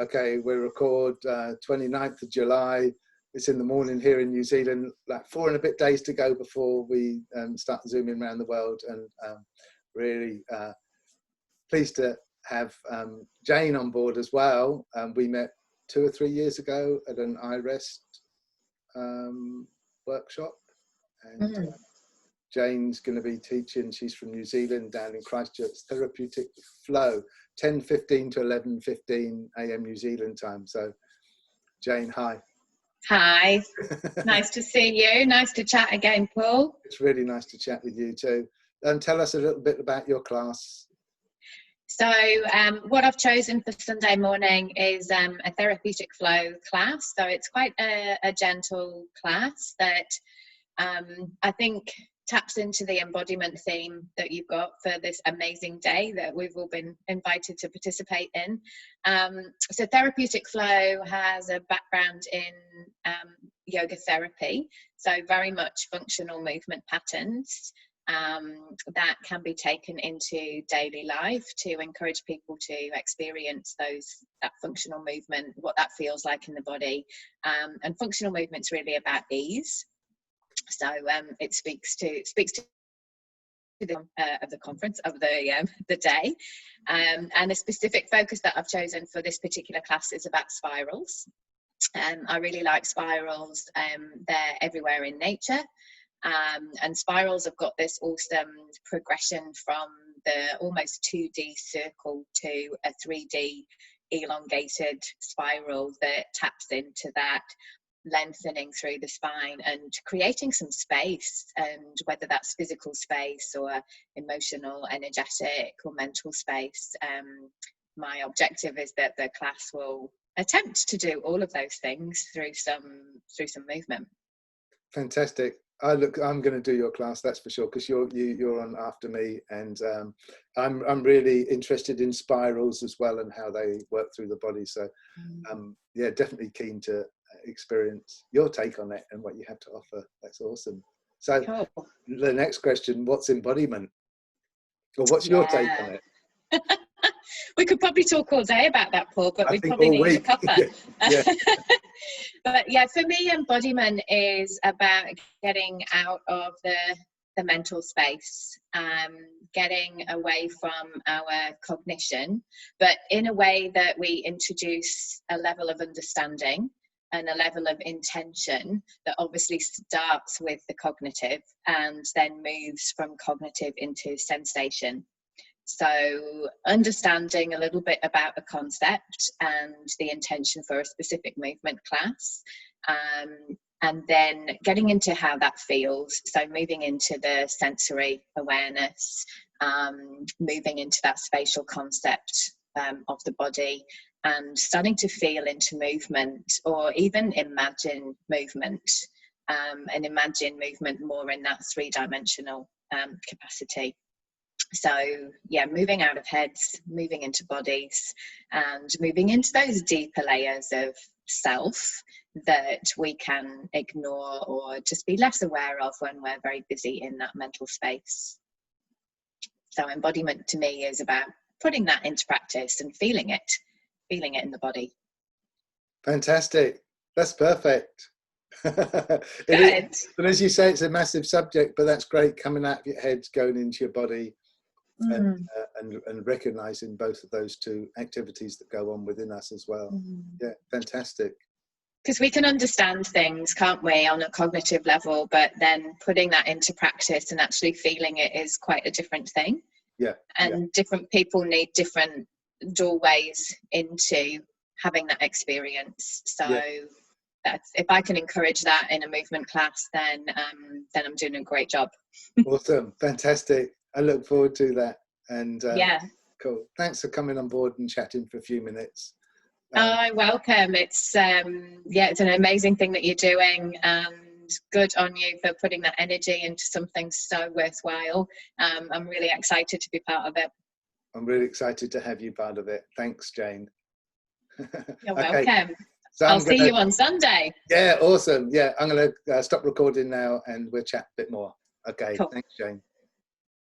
Okay, we record 29th of July. It's in the morning here in New Zealand, like 4 and a bit days to go before we start zooming around the world. And really pleased to have Jane on board as well. We met 2 or 3 years ago at an iRest workshop. And Jane's going to be teaching. She's from New Zealand, down in Christchurch. Therapeutic Flow, 10:15 to 11:15 a.m. New Zealand time. So, Jane, hi. Hi. Nice to see you. Nice to chat again, Paul. It's really nice to chat with you too. Tell us a little bit about your class. So, what I've chosen for Sunday morning is a Therapeutic Flow class. So it's quite a gentle class that I think taps into the embodiment theme that you've got for this amazing day that we've all been invited to participate in. So Therapeutic Flow has a background in yoga therapy, so very much functional movement patterns that can be taken into daily life to encourage people to experience that functional movement, what that feels like in the body. And functional movement's really about ease. So it speaks to the of the conference of the day, and the specific focus that I've chosen for this particular class is about spirals. I really like spirals. They're everywhere in nature, and spirals have got this awesome progression from the almost 2D circle to a 3D elongated spiral that taps into that lengthening through the spine and creating some space, and whether that's physical space or emotional, energetic or mental space. My objective is that the class will attempt to do all of those things through some movement. Fantastic. I'm going to do your class, that's for sure, because you're on after me, and I'm really interested in spirals as well and how they work through the body. So yeah, definitely keen to experience your take on it and what you have to offer. That's awesome. So cool. The next question, what's embodiment? Or what's your take on it? We could probably talk all day about that, Paul, but we probably need a cuppa. Yeah. But yeah, for me, embodiment is about getting out of the mental space, getting away from our cognition, but in a way that we introduce a level of understanding and a level of intention that obviously starts with the cognitive and then moves from cognitive into sensation. So understanding a little bit about the concept and the intention for a specific movement class, and then getting into how that feels. So moving into the sensory awareness, moving into that spatial concept of the body, and starting to feel into movement, or even imagine movement, and imagine movement more in that 3-dimensional capacity. So yeah, moving out of heads, moving into bodies, and moving into those deeper layers of self that we can ignore or just be less aware of when we're very busy in that mental space. So embodiment to me is about putting that into practice and feeling it in the body. Fantastic. That's perfect. It is, but as you say, it's a massive subject, but that's great, coming out of your head, going into your body, and recognizing both of those two activities that go on within us as well. Yeah, fantastic. Because we can understand things, can't we, on a cognitive level, but then putting that into practice and actually feeling it is quite a different thing. Yeah. And different people need different doorways into having that experience. So that's, if I can encourage that in a movement class, then I'm doing a great job. Awesome. Fantastic. I look forward to that. And yeah, cool. Thanks for coming on board and chatting for a few minutes. Welcome. It's it's an amazing thing that you're doing, and good on you for putting that energy into something so worthwhile. I'm really excited to be part of it. I'm really excited to have you part of it. Thanks, Jane. You're welcome. So I'll see you on Sunday. Yeah, awesome. Yeah, I'm going to stop recording now and we'll chat a bit more. Okay, cool. Thanks, Jane.